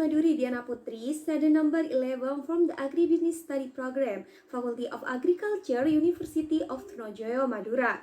Maduri Diana Putri, study number 11 from the Agribusiness Study Program, Faculty of Agriculture, University of Trunojoyo, Madura.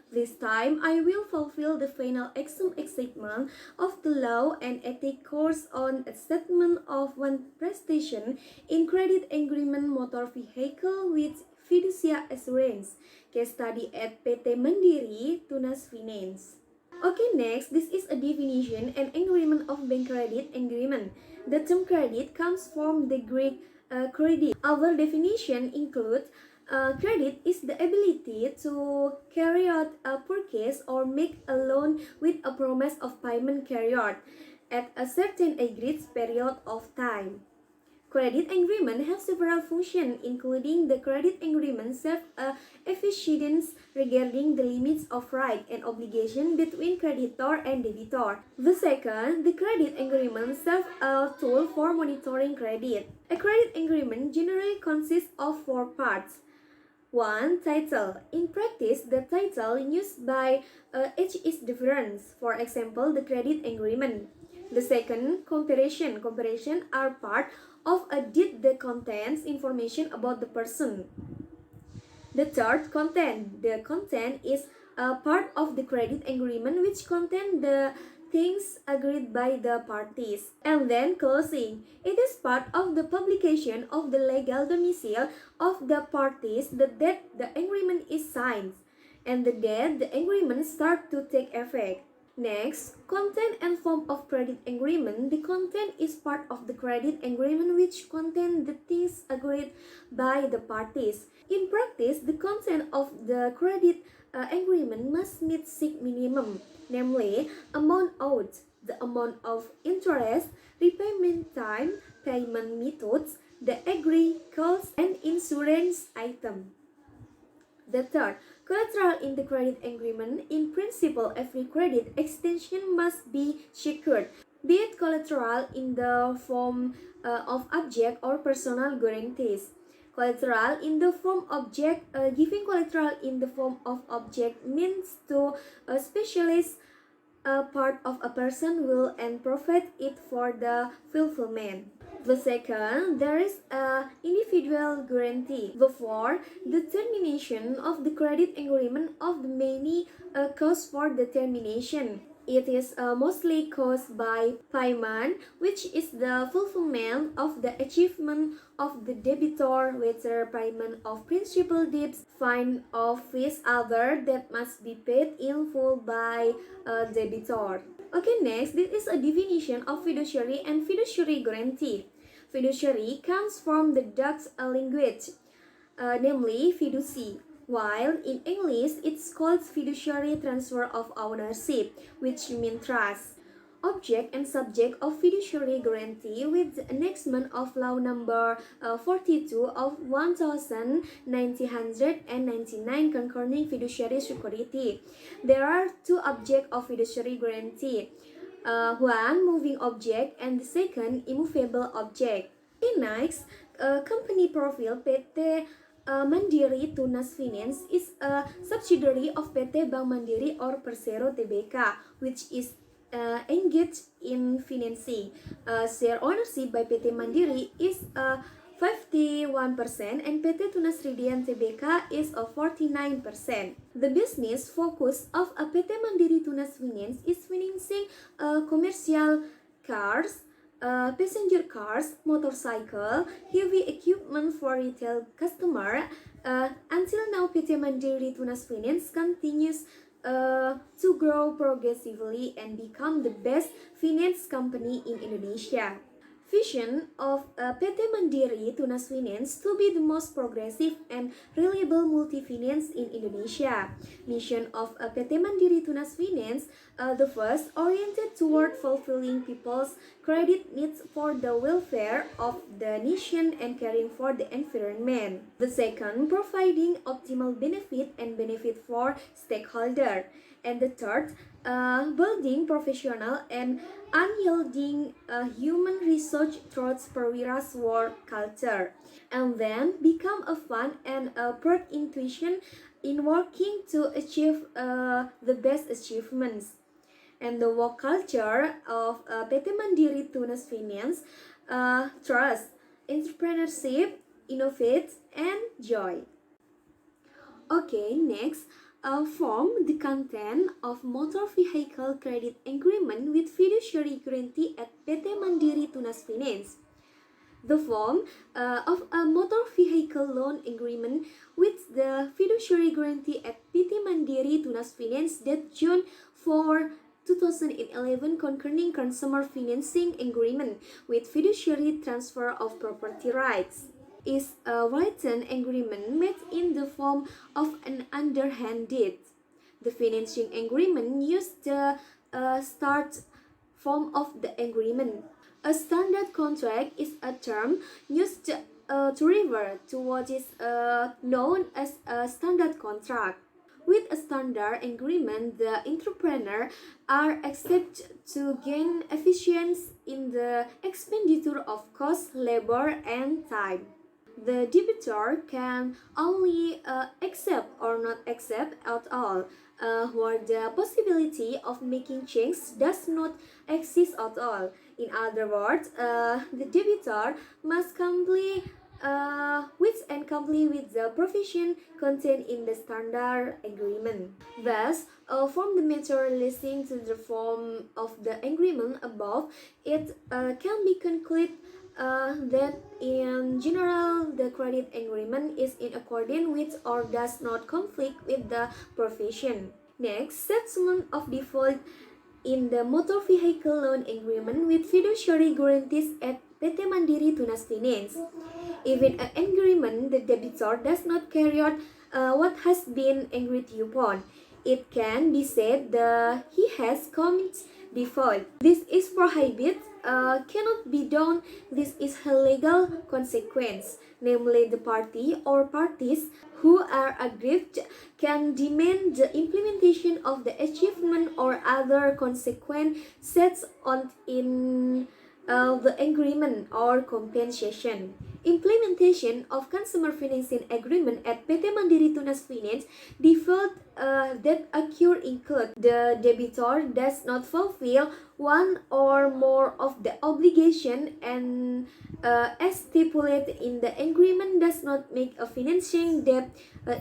This time, I will fulfill the final exam statement of the Law and Ethics course on a statement of one prestation in credit agreement motor vehicle with fiducia assurance. Case study at PT Mandiri, Tunas Finance. Okay, next, this is a definition and agreement of bank credit agreement. The term credit comes from the Greek credit. Our definition includes credit is the ability to carry out a purchase or make a loan with a promise of payment carried out at a certain agreed period of time. Credit agreement have several functions, including the credit agreement serve a efficiency regarding the limits of right and obligation between creditor and debitor. The second, the credit agreement serve a tool for monitoring credit. A credit agreement generally consists of four parts. 1. Title. In practice, the title used by each is different. For example, the credit agreement. The second, comparison. Comparison are part of a deed that contains information about the person. The third, content. The content is a part of the credit agreement which contain the things agreed by the parties. And then closing. It is part of the publication of the legal domicile of the parties the date the agreement is signed and the date the agreement start to take effect. Next, content and form of credit agreement. The content is part of the credit agreement which contain the things agreed by the parties. In practice, the content of the credit agreement must meet six minimum, namely amount owed, the amount of interest, repayment time, payment methods, the agreed costs, and insurance item. The third, collateral in the credit agreement. In principle, every credit extension must be secured, be it collateral in the form of object or personal guarantees. Collateral in the form object, giving collateral in the form of object means to a specialist part of a person will and profit it for the fulfillment. The second, there is a individual guarantee. The fourth, the termination of the credit agreement of the many cause for the termination. It is mostly caused by payment, which is the fulfillment of the achievement of the debitor, whether payment of principal debts, fine of fees other that must be paid in full by debitor. Okay, next, this is a definition of fiduciary and fiduciary guarantee. Fiduciary comes from the Dutch language, namely fiducie, while in English it's called fiduciary transfer of ownership, which means trust. Object and subject of fiduciary guarantee with the enactment of law number 42 of 1999 concerning fiduciary security. There are two objects of fiduciary guarantee. One, moving object, and the second, immovable object. Okay, next, company profile. PT Mandiri Tunas Finance is a subsidiary of PT Bank Mandiri or Persero Tbk, which is engaged in financing. Share ownership by PT Mandiri is 51% and PT Tunas Ridian Tbk is 49%. The business focus of a PT Mandiri Tunas Finance is financing commercial cars, passenger cars, motorcycle, heavy equipment for retail customer. Until now, PT Mandiri Tunas Finance continues to grow progressively and become the best finance company in Indonesia. Vision of PT Mandiri Tunas Finance to be the most progressive and reliable multi-finance in Indonesia. Mission of PT Mandiri Tunas Finance, the first, oriented toward fulfilling people's credit needs for the welfare of the nation and caring for the environment. The second, providing optimal benefit and benefit for stakeholders. And the third, building professional and unyielding human resource through perwira's work culture, and then become a fun and a proud intuition in working to achieve the best achievements. And the work culture of PT Mandiri Tunas Finance trust, entrepreneurship, innovate, and joy. Okay, next, form the content of motor vehicle credit agreement with fiduciary guarantee at PT Mandiri Tunas Finance. The form of a motor vehicle loan agreement with the fiduciary guarantee at PT Mandiri Tunas Finance dated June 4, 2011 concerning consumer financing agreement with fiduciary transfer of property rights is a written agreement made in the form of an underhand deed. The financing agreement used the start form of the agreement. A standard contract is a term used to refer to what is known as a standard contract. With a standard agreement, the entrepreneur are expected to gain efficiency in the expenditure of cost, labor, and time. The debitor can only accept or not accept at all, where the possibility of making changes does not exist at all. In other words, the debitor must comply with the provision contained in the standard agreement. Thus, from the matter listening to the form of the agreement above, it can be concluded that in general the credit agreement is in accordance with or does not conflict with the provision. Next, settlement of default in the motor vehicle loan agreement with fiduciary guarantees at PT Mandiri Tunas Finance. Even an agreement the debitor does not carry out what has been agreed upon, it can be said that he has committed default. This is prohibited, cannot be done. This is a legal consequence. Namely, the party or parties who are aggrieved can demand the implementation of the achievement or other consequence set on in the agreement or compensation. Implementation of consumer financing agreement at PT Mandiri Tunas Finance default that occur include the debitor does not fulfill one or more of the obligation and as stipulated in the agreement does not make a financing debt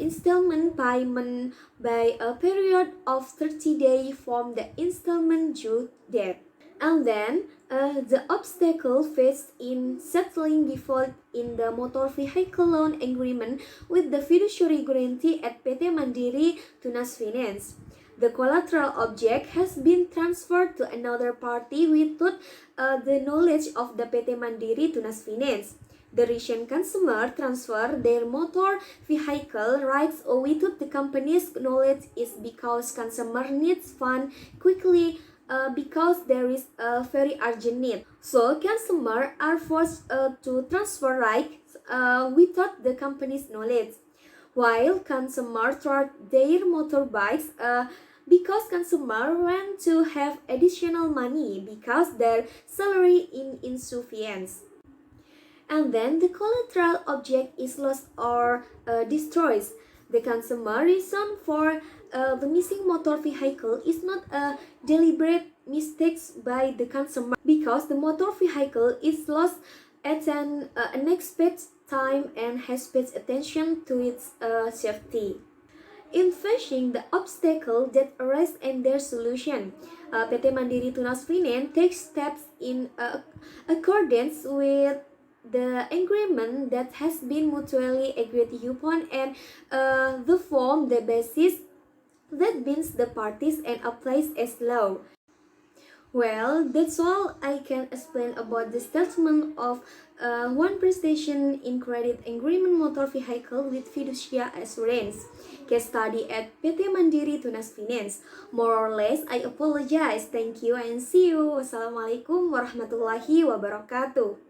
installment payment by a period of 30 days from the installment due date. And then the obstacle faced in settling default in the motor vehicle loan agreement with the fiduciary guarantee at PT Mandiri Tunas Finance. The collateral object has been transferred to another party without the knowledge of the PT Mandiri Tunas Finance. The recent consumer transfer their motor vehicle rights without the company's knowledge is because consumer needs funds quickly because there is a very urgent need. So consumers are forced to transfer rights without the company's knowledge. While consumers trade their motorbikes because consumers want to have additional money because their salary is insufficient. And then the collateral object is lost or destroyed. The consumer reason for the missing motor vehicle is not a deliberate mistake by the consumer because the motor vehicle is lost at an unexpected time and has paid attention to its safety. In facing the obstacle that arise and their solution, PT Mandiri Tunas Finance takes steps in accordance with the agreement that has been mutually agreed upon and the form the basis that binds the parties and applies as law. Well, that's all I can explain about the statement of one prestation in credit agreement motor vehicle with fiducia assurance. Case study at PT Mandiri Tunas Finance. More or less, I apologize. Thank you and see you. Wassalamualaikum warahmatullahi wabarakatuh.